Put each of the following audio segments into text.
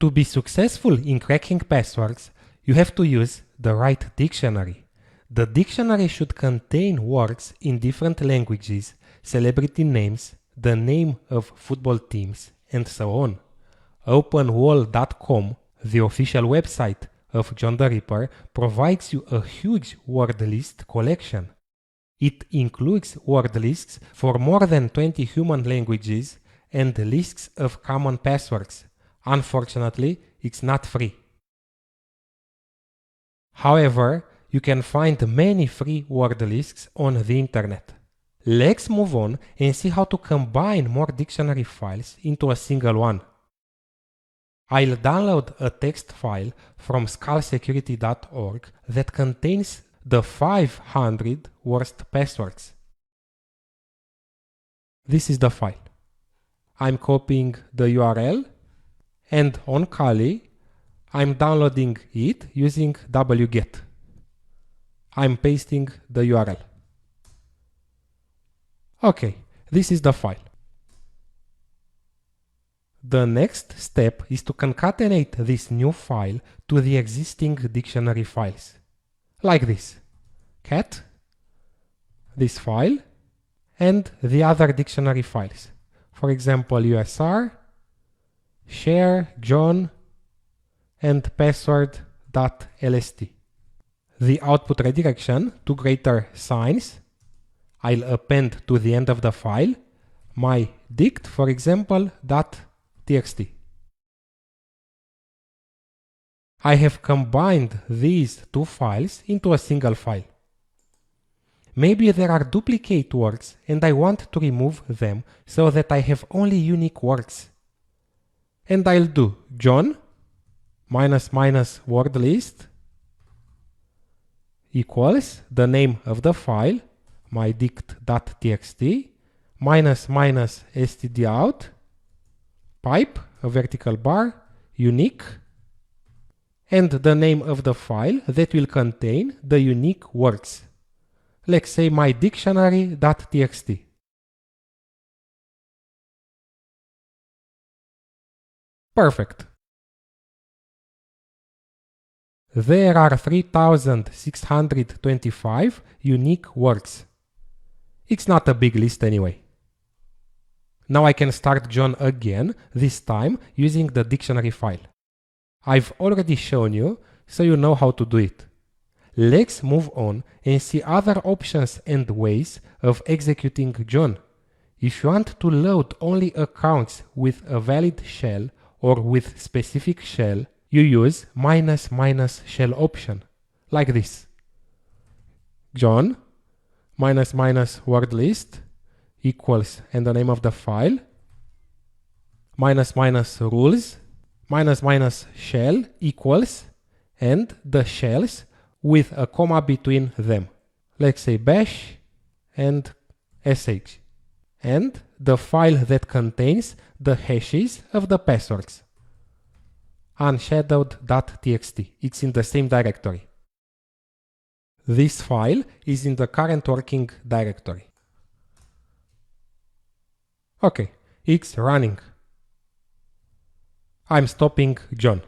To be successful in cracking passwords, you have to use the right dictionary. The dictionary should contain words in different languages, celebrity names, the name of football teams, and so on. OpenWall.com, the official website of John the Ripper, provides you a huge word list collection. It includes word lists for more than 20 human languages and lists of common passwords. Unfortunately, it's not free. However, you can find many free word lists on the internet. Let's move on and see how to combine more dictionary files into a single one. I'll download a text file from skullsecurity.org that contains the 500 worst passwords. This is the file. I'm copying the URL, and on Kali, I'm downloading it using wget. I'm pasting the URL. Okay, this is the file. The next step is to concatenate this new file to the existing dictionary files. Like this. Cat, this file, and the other dictionary files. For example, USR, share, John, and password.lst. The output redirection to greater signs I'll append to the end of the file my dict, for example, .txt. I have combined these two files into a single file. Maybe there are duplicate words and I want to remove them so that I have only unique words. And I'll do John -- word list equals the name of the file, my dict.txt, -- stdout, pipe, a vertical bar, unique, and the name of the file that will contain the unique words. Let's say my dictionary.txt. Perfect. There are 3,625 unique words. It's not a big list anyway. Now I can start John again, this time using the dictionary file. I've already shown you, so you know how to do it. Let's move on and see other options and ways of executing John. If you want to load only accounts with a valid shell or with specific shell, you use -- shell option, like this. John -- word list equals and the name of the file, -- rules, -- shell equals and the shells with a comma between them. Let's say bash and sh. And the file that contains the hashes of the passwords. Unshadowed.txt. It's in the same directory. This file is in the current working directory. Okay, it's running. I'm stopping John.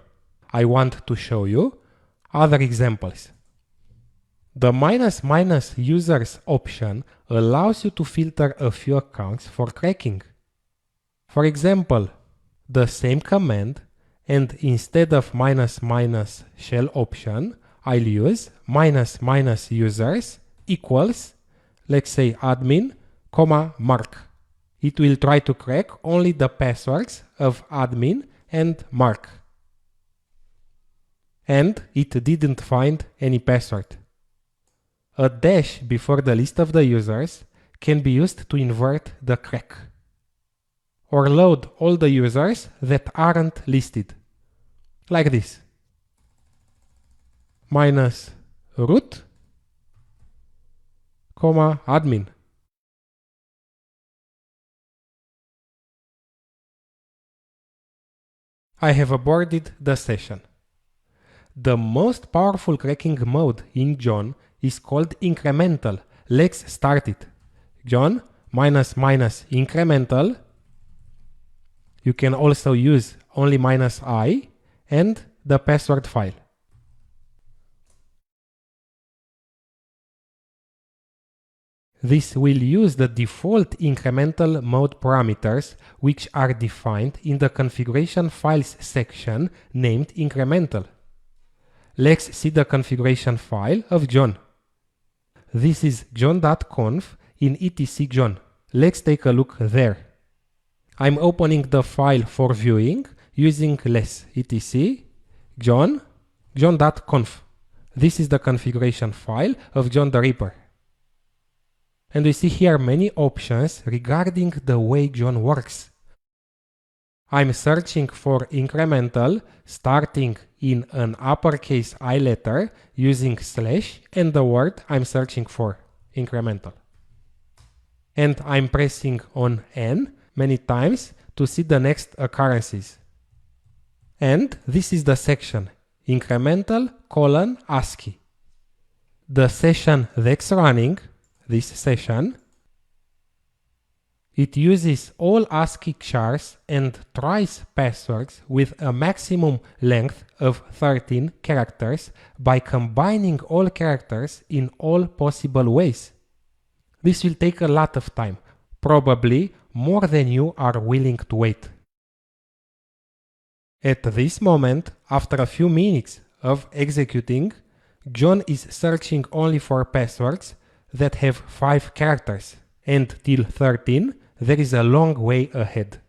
I want to show you other examples. The -- users option allows you to filter a few accounts for cracking. For example, the same command, and instead of -- shell option, I'll use -- users equals, let's say admin, Mark. It will try to crack only the passwords of admin and Mark. And it didn't find any password. A dash before the list of the users can be used to invert the crack. Or load all the users that aren't listed. Like this. -root, admin. I have aborted the session. The most powerful cracking mode in John is called incremental. Let's start it. John -- incremental. You can also use only -i and the password file. This will use the default incremental mode parameters, which are defined in the configuration files section named incremental. Let's see the configuration file of John. This is john.conf in etc John. Let's take a look there. I'm opening the file for viewing using less etc john.conf. This is the configuration file of John the Ripper. And we see here many options regarding the way John works. I'm searching for incremental starting in an uppercase I letter using slash and the word I'm searching for, incremental. And I'm pressing on N many times to see the next occurrences. And this is the section, incremental : ASCII. The session that's running, this session, it uses all ASCII chars and tries passwords with a maximum length of 13 characters by combining all characters in all possible ways. This will take a lot of time, probably more than you are willing to wait. At this moment, after a few minutes of executing, John is searching only for passwords that have 5 characters, and till 13 there is a long way ahead.